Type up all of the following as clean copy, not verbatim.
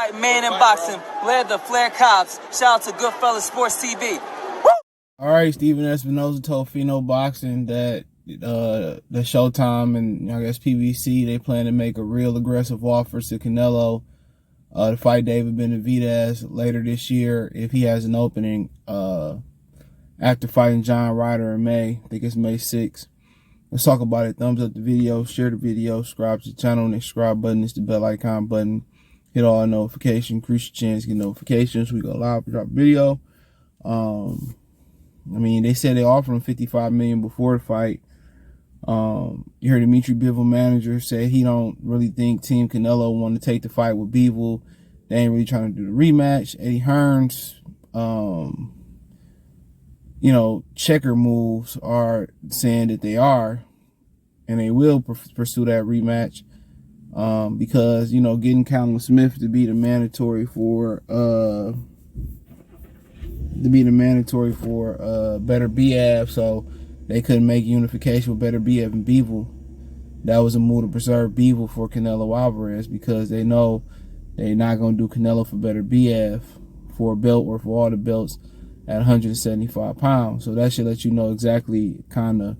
fight man in boxing led the Flair Cobbs. Shout out to Goodfellas Sports TV. All right, Stephen Espinoza told Fino Boxing that the Showtime and I guess PBC, they plan to make a real aggressive offer to Canelo to fight David Benavidez later this year if he has an opening after fighting John Ryder in May. I think it's May 6th. Let's talk about it. Thumbs up the video, share the video, subscribe to the channel, and the subscribe button is the bell icon button. Hit all notifications, increase your chance to get notifications. We go live, drop a video. I mean, they said they offered him $55 million before the fight. You heard Dimitri Bivol manager say he don't really think Team Canelo want to take the fight with Bivol. They ain't really trying to do the rematch. Eddie Hearn's, checker moves are saying that they are, and they will pursue that rematch because, getting Callum Smith to be the mandatory for Better Biev, so they couldn't make unification with Better Biev and Bivol. That was a move to preserve Bivol for Canelo Alvarez because they know they're not going to do Canelo for Better Biev for a belt or for all the belts at 175 pounds. So that should let you know exactly kind of,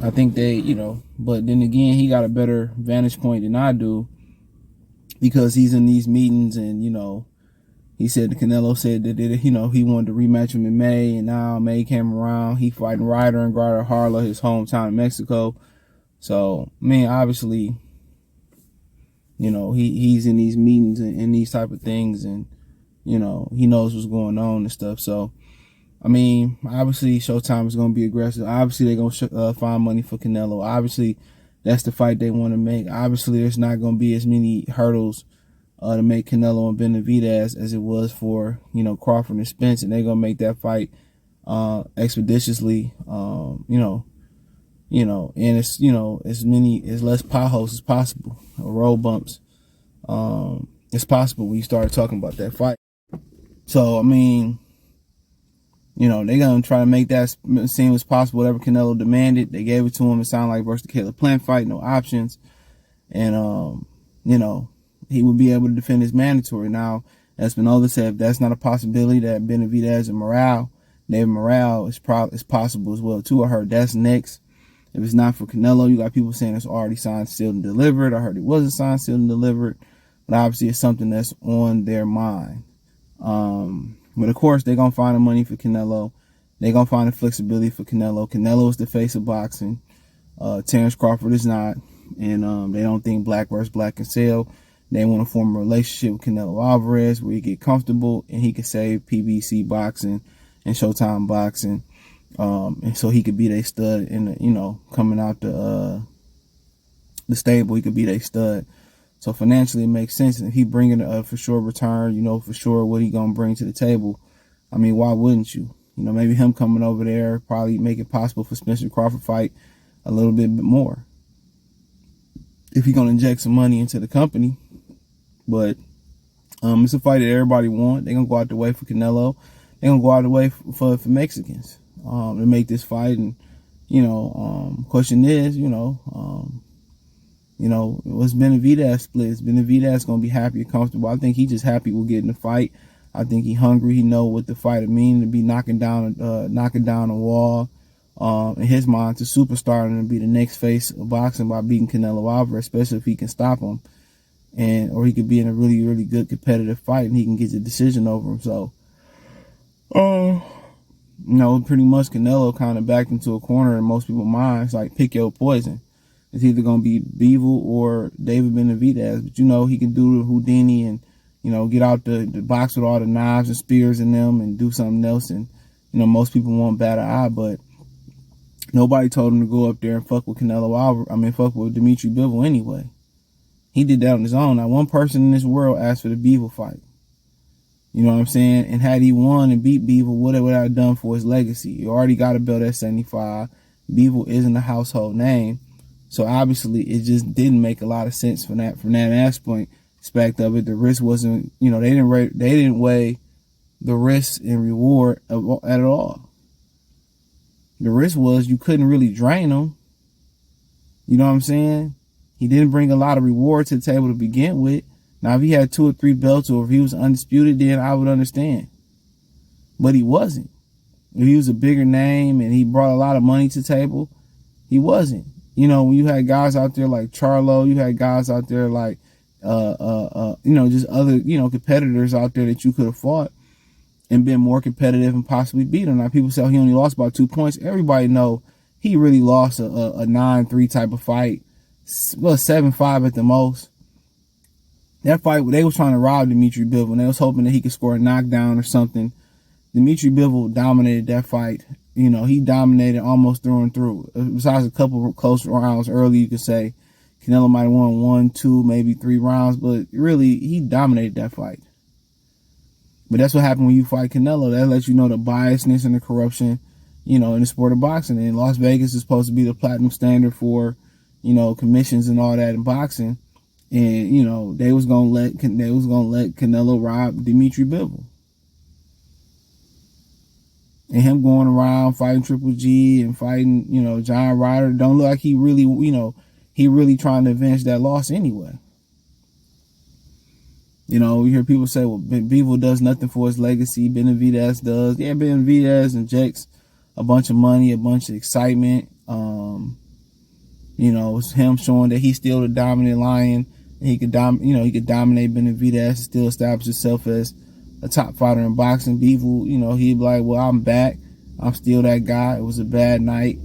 I think they, but then again, he got a better vantage point than I do because he's in these meetings and, he said the Canelo said that he wanted to rematch him in May, and now May came around. He fighting Ryder in Guadalajara, his hometown in Mexico. So, obviously, he's in these meetings and these type of things, and he knows what's going on and stuff. So, obviously, Showtime is going to be aggressive. Obviously, they're going to find money for Canelo. Obviously, that's the fight they want to make. Obviously, there's not going to be as many hurdles to make Canelo and Benavidez as it was for, Crawford and Spence, and they're going to make that fight expeditiously, and it's, as less potholes as possible, or road bumps as possible when you start talking about that fight. So, they're going to try to make that seem as possible, whatever Canelo demanded. They gave it to him. It sounded like versus the Caleb Plant fight, no options. And, he would be able to defend his mandatory. Now, Espinoza said if that's not a possibility, that Benavidez and David Morale is possible as well, too. I heard that's next. If it's not for Canelo, you got people saying it's already signed, sealed, and delivered. I heard it wasn't signed, sealed, and delivered. But obviously, it's something that's on their mind. But, of course, they're going to find the money for Canelo. They're going to find the flexibility for Canelo. Canelo is the face of boxing. Terrence Crawford is not. And they don't think black versus black can sell. They want to form a relationship with Canelo Alvarez where he get comfortable and he can save PBC boxing and Showtime boxing. And so he could be their stud in coming out the stable, he could be their stud. So financially it makes sense. And if he bringing a for sure return, for sure what he going to bring to the table. Why wouldn't you? Maybe him coming over there probably make it possible for Spencer Crawford fight a little bit more. If he's going to inject some money into the company. But it's a fight that everybody wants. They're going to go out the way for Canelo. They're going to go out the way for Mexicans to make this fight. And, question is, what's Benavidez split? Is Benavidez going to be happy and comfortable? I think he just happy with getting the fight. I think he hungry. He know what the fight mean to be knocking down a wall. In his mind, to superstar and to be the next face of boxing by beating Canelo Alvarez, especially if he can stop him. Or he could be in a really, really good competitive fight and he can get the decision over him. So, pretty much Canelo kind of backed into a corner in most people's minds, like pick your poison. It's either going to be Bivol or David Benavidez. But, he can do the Houdini and, get out the box with all the knives and spears in them and do something else. And, most people want bat an eye, but nobody told him to go up there and fuck with fuck with Dimitri Bivol anyway. He did that on his own. Not one person in this world asked for the Bivol fight. You know what I'm saying? And had he won and beat Bivol, what would I have done for his legacy? You already got a belt at 75. Bivol isn't a household name. So obviously it just didn't make a lot of sense from that aspect of it. The risk wasn't, they didn't weigh the risk and reward at all. The risk was you couldn't really drain him. You know what I'm saying? He didn't bring a lot of reward to the table to begin with. Now, if he had 2 or 3 belts, or if he was undisputed, then I would understand. But he wasn't. If he was a bigger name and he brought a lot of money to the table, he wasn't. You know, when you had guys out there like Charlo, you had guys out there like, just other, competitors out there that you could have fought and been more competitive and possibly beat him. Now, people say he only lost by 2 points. Everybody know he really lost a 9-3 type of fight. Well, 7-5 at the most. That fight, they was trying to rob Dimitri Bivol, and they was hoping that he could score a knockdown or something. Dimitri Bivol dominated that fight. You know, he dominated almost through and through. Besides a couple of close rounds early, you could say Canelo might have won 1, 2, maybe 3 rounds, but really, he dominated that fight. But that's what happened when you fight Canelo. That lets you know the biasness and the corruption, in the sport of boxing. And Las Vegas is supposed to be the platinum standard for, commissions and all that in boxing. And, they was gonna let Canelo rob Dimitri Bivol. And him going around fighting Triple G and fighting, John Ryder, don't look like he really, he really trying to avenge that loss anyway. You hear people say, well, Bivol does nothing for his legacy. Benavidez does. Yeah, Benavidez injects a bunch of money, a bunch of excitement. It's him showing that he's still the dominant lion. And he could dominate Benavidez and still establish himself as a top fighter in boxing. Bivol, he'd be like, well, I'm back. I'm still that guy. It was a bad night.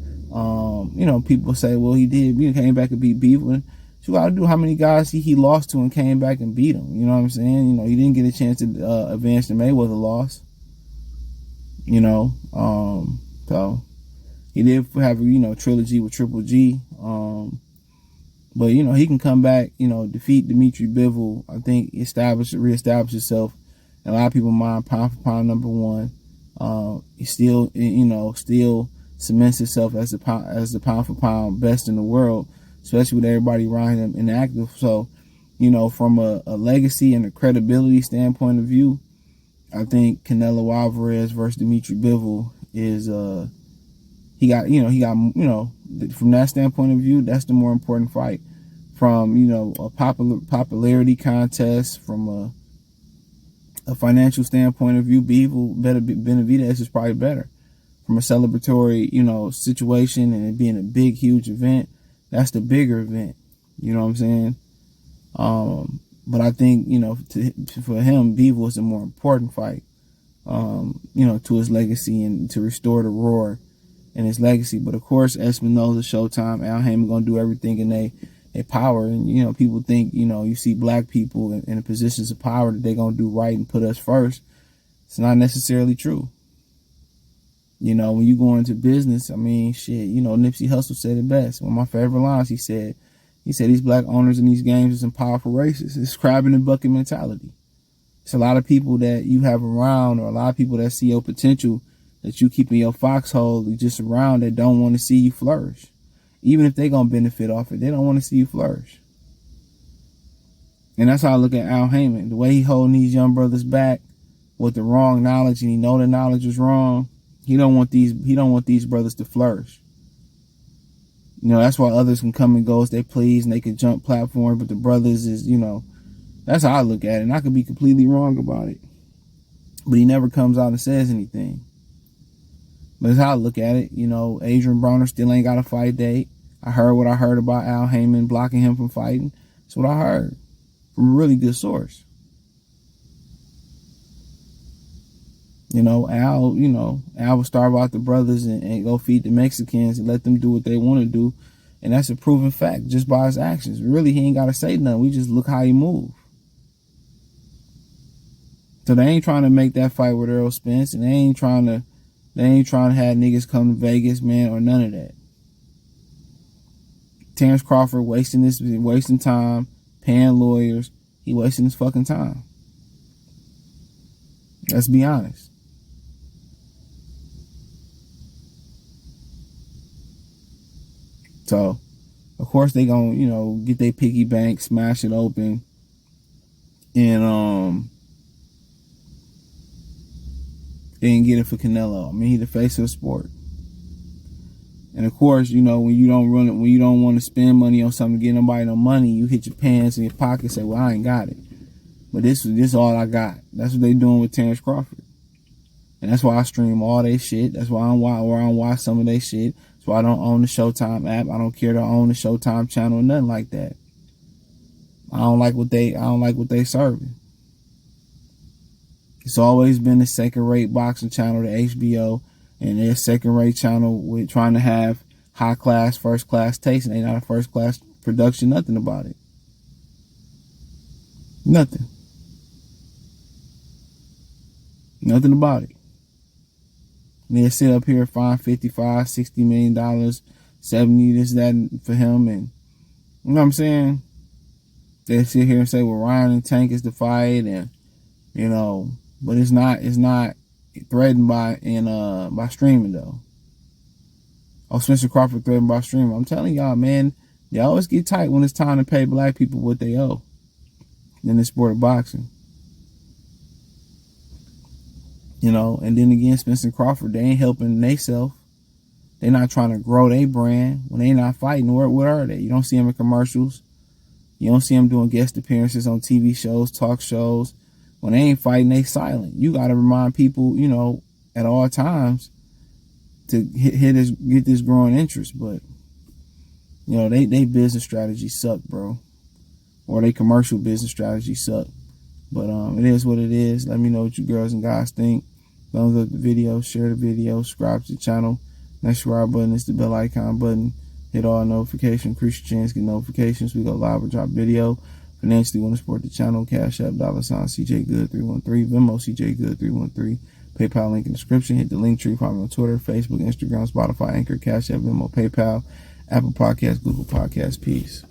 People say, well, he came back and beat Bivol. And you got to do how many guys he lost to and came back and beat him. You know what I'm saying? He didn't get a chance to avenge the Mayweather loss. So he did have a, trilogy with Triple G. But, he can come back, defeat Dimitri Bivol. I think reestablish himself. And a lot of people mind pound for pound number 1. He still, still cements himself as the pound for pound best in the world, especially with everybody around him inactive. So, from a legacy and a credibility standpoint of view, I think Canelo Alvarez versus Dimitri Bivol is, from that standpoint of view, that's the more important fight. From, a popularity contest, from a financial standpoint of view, Benavidez is probably better. From a celebratory, situation and it being a big, huge event, that's the bigger event. You know what I'm saying? But I think, for him, Bivol is a more important fight, to his legacy and to restore the roar in his legacy. But of course, Espinoza, Showtime, Al Haymon gonna do everything in their power. And, people think, you see black people in positions of power that they're gonna do right and put us first. It's not necessarily true. When you go into business, I mean, shit, Nipsey Hussle said it best. One of my favorite lines, he said these black owners in these games are some powerful racists. It's crab in the bucket mentality. It's a lot of people that you have around, or a lot of people that see your potential that you keep in your foxhole, just around, that don't want to see you flourish. Even if they're going to benefit off it, they don't want to see you flourish. And that's how I look at Al Haymon. The way he holding these young brothers back with the wrong knowledge, and he know the knowledge is wrong. He don't want these brothers to flourish. That's why others can come and go as they please and they can jump platforms, but the brothers is, that's how I look at it. And I could be completely wrong about it. But he never comes out and says anything. But that's how I look at it. Adrian Broner still ain't got a fight date. I heard what I heard about Al Haymon blocking him from fighting. That's what I heard from a really good source. Al will starve out the brothers and go feed the Mexicans and let them do what they want to do. And that's a proven fact just by his actions. Really, he ain't got to say nothing. We just look how he move. So they ain't trying to make that fight with Errol Spence, and they ain't trying to have niggas come to Vegas, man, or none of that. Terrence Crawford wasting time, paying lawyers. He wasting his fucking time. Let's be honest. So, of course, they gonna, get their piggy bank, smash it open, and they didn't get it for Canelo. I mean, he the face of the sport. And of course, when you don't want to spend money on something to get nobody no money, you hit your pants in your pocket and say, well, I ain't got it. But this all I got. That's what they doing with Terrence Crawford. And that's why I stream all they shit. That's why I don't watch some of their shit. That's why I don't own the Showtime app. I don't care to own the Showtime channel or nothing like that. I don't like what they serving. It's always been the second-rate boxing channel, the HBO, and their second-rate channel with trying to have high-class, first-class taste, and they not a first-class production, nothing about it. Nothing. Nothing about it. And they sit up here, find $55, $60 million, 70, this, that for him, and you know what I'm saying? They sit here and say, well, Ryan and Tank is the fight, and you know, but it's not threatened by streaming though. Oh, Spencer Crawford threatened by streaming. I'm telling y'all, man, they always get tight when it's time to pay black people what they owe in the sport of boxing. You know, and then again, Spencer Crawford, they ain't helping theyself. They not trying to grow their brand. When they not fighting, what are they? You don't see them in commercials. You don't see them doing guest appearances on TV shows, talk shows. When they ain't fighting, they silent. You got to remind people, you know, at all times to get this growing interest. But, you know, they business strategy suck, bro. Or they commercial business strategy suck. But it is what it is. Let me know what you girls and guys think. Thumbs up the video, share the video, subscribe to the channel. Next subscribe button is the bell icon button. Hit all notifications, increase your chance, get notifications. We go live or drop video. Financially want to support the channel, Cash App, $CJ Good 313, Venmo CJ Good 313, PayPal link in the description. Hit the link tree, follow me on Twitter, Facebook, Instagram, Spotify, Anchor, Cash App, Venmo, PayPal, Apple Podcasts, Google Podcasts. Peace.